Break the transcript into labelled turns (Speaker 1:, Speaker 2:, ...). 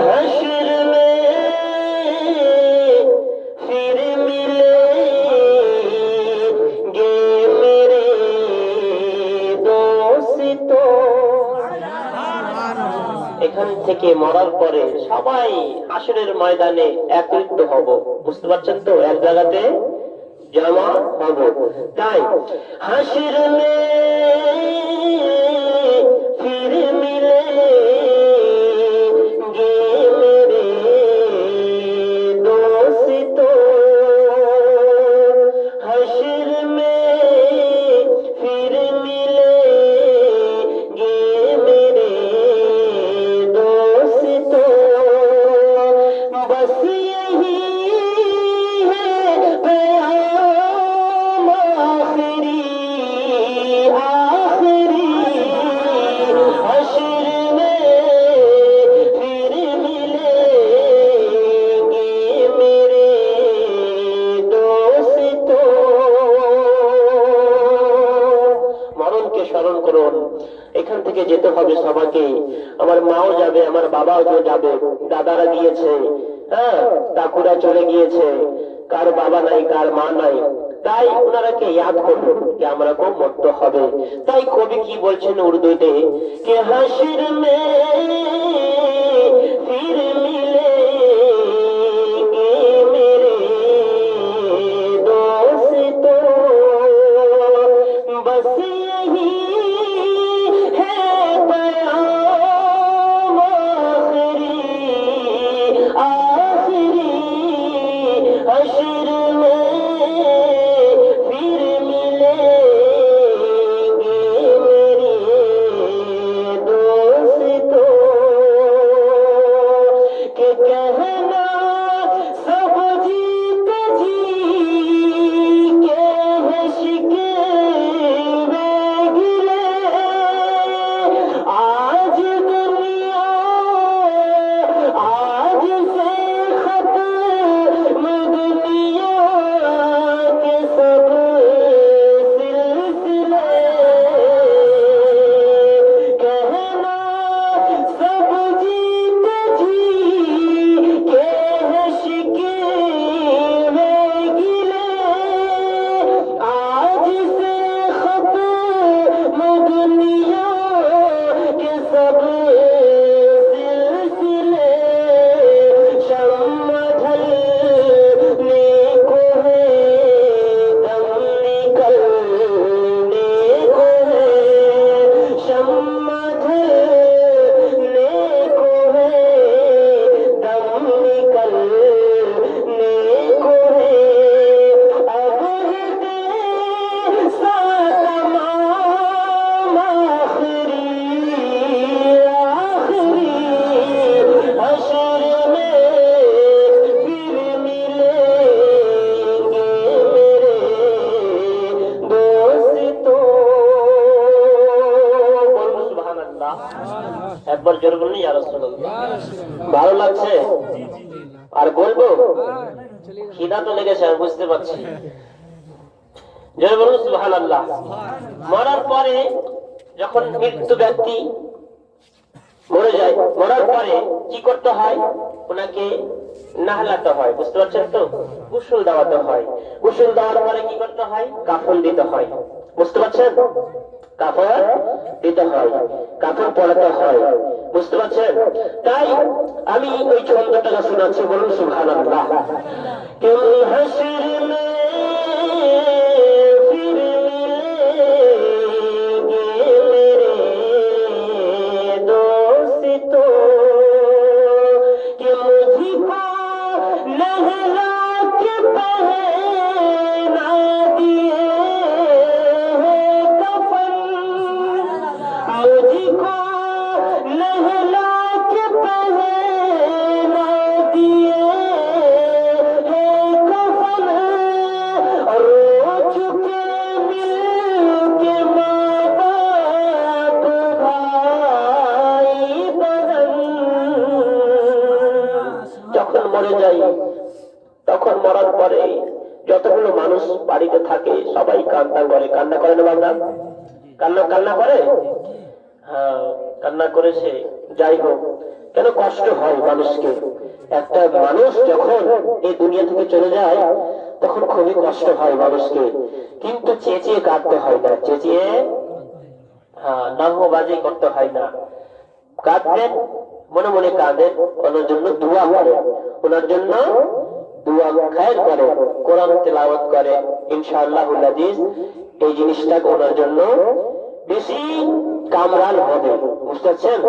Speaker 1: हश्र में फिर मिलेंगे मेरे दोस्तों। এখান থেকে মরার পরে সবাই হাসরের ময়দানে একত্রিত হব। বুঝতে পারছেন তো? এক জায়গাতে জমা হব। তাই হাসর মে ফির মিলেंगे मेरे दोस्तों। हश्र में फिर मिलेंगे मेरे दोस्तों। बस यही है प्याम आखिरी आखिरी। हश्र में फिर मिलेंगे मेरे दोस्तों। মরণকে স্মরণ করুন। এখান থেকে যেতে হবে সবাইকে। আমার মাও যাবে, আমার বাবাও যাবে, দাদারা গিয়েছে, হ্যাঁ, কাকুরা চলে গিয়েছে, কার বাবা নাই, কার মা নাই। তাই ওনারাকে ইয়াদ করুন যে আমরাকেও মরতে হবে। তাই কবি কি বলছেন উর্দুতে, কে হাসির মে ফির মিলেंगे मेरे दोस्तों। बस यही है प्याम आखिरी आखिरी। हश्र में फिर मिलेंगे मेरे दोस्तों। के कहना सब जीत जी के है शिकवे गिले। आज दुनिया आज से खत्म दुनिया के सब सिलसिले। कहना सब जीत जी के है शिकवे गिले। आज से खत्म दुनिया के सब सिलसिले। शम्मा ढलने को है दम निकलने को है। शम्मा ढलने को है दम निकलने को है। अब है साथ तमाम आखिरी आखिरी। हश्र में फिर मिलेंगे मेरे दोस्तों। बोलो सुभान अल्लाह। একবার জোর বলুন ইয়া রাসূলুল্লাহ। ভালো লাগছে? আর বলবো? খিদা তো লেগেছে, আমি বুঝতে পারছি। জোর বলুন সুবহানাল্লাহ। মরার পরে যখন মৃত্যু ব্যক্তি মরে যায়, মরার পরে কি করতে হয়? ওনাকে নাহলাতে হয়। বুঝতে পারছেন তো? গোসল দেওয়াতে হয়। গোসল দেওয়ার পরে কি করতে হয়? কাফন দিতে হয়। বুঝতে পারছেন? কাফন দিতে হয়, কাফন পরাতে হয়। বুঝতে পারছেন? তাই আমি ওই ছন্দটা শোনাচ্ছি, বলুন সুবহানাল্লাহ। তুম হাসর মে फिर मिलेंगे मेरे दोस्तों। कि मुझको नहला के पहना दिए हैं कफन। मुझको नहला के पहना दिए हैं कफन। रो चुके मिलके माँ बाप भाई बहन। যখন মরে যাই, তখন মরার পরে যতগুলো মানুষ বাড়িতে থাকে সবাই কান্না করে। কান্না করে না বাবা? কান্না কান্না করে। হ্যাঁ, কান্না করে সে যাই হোক, কেন কষ্ট হয় মানুষকে। একটা মানুষ যখন এই দুনিয়া থেকে চলে যায় তখন খুবই কষ্ট হয় মানুষকে, কিন্তু চেঁচিয়ে কাঁদতে হয় না, চেঁচিয়ে নাঙ্গবাজি করতে হয় না। কাঁদবেন, মনে মনে কাঁদেন, ওনার জন্য দোয়া করে, ওনার জন্য দোয়া খায়ের করে, কোরআন তেলাওয়াত করে, ইনশাআল্লাহুল আজিজ এই জিনিসটা ওনার জন্য বেশি কামরান হবে। বুঝতে পারছেন?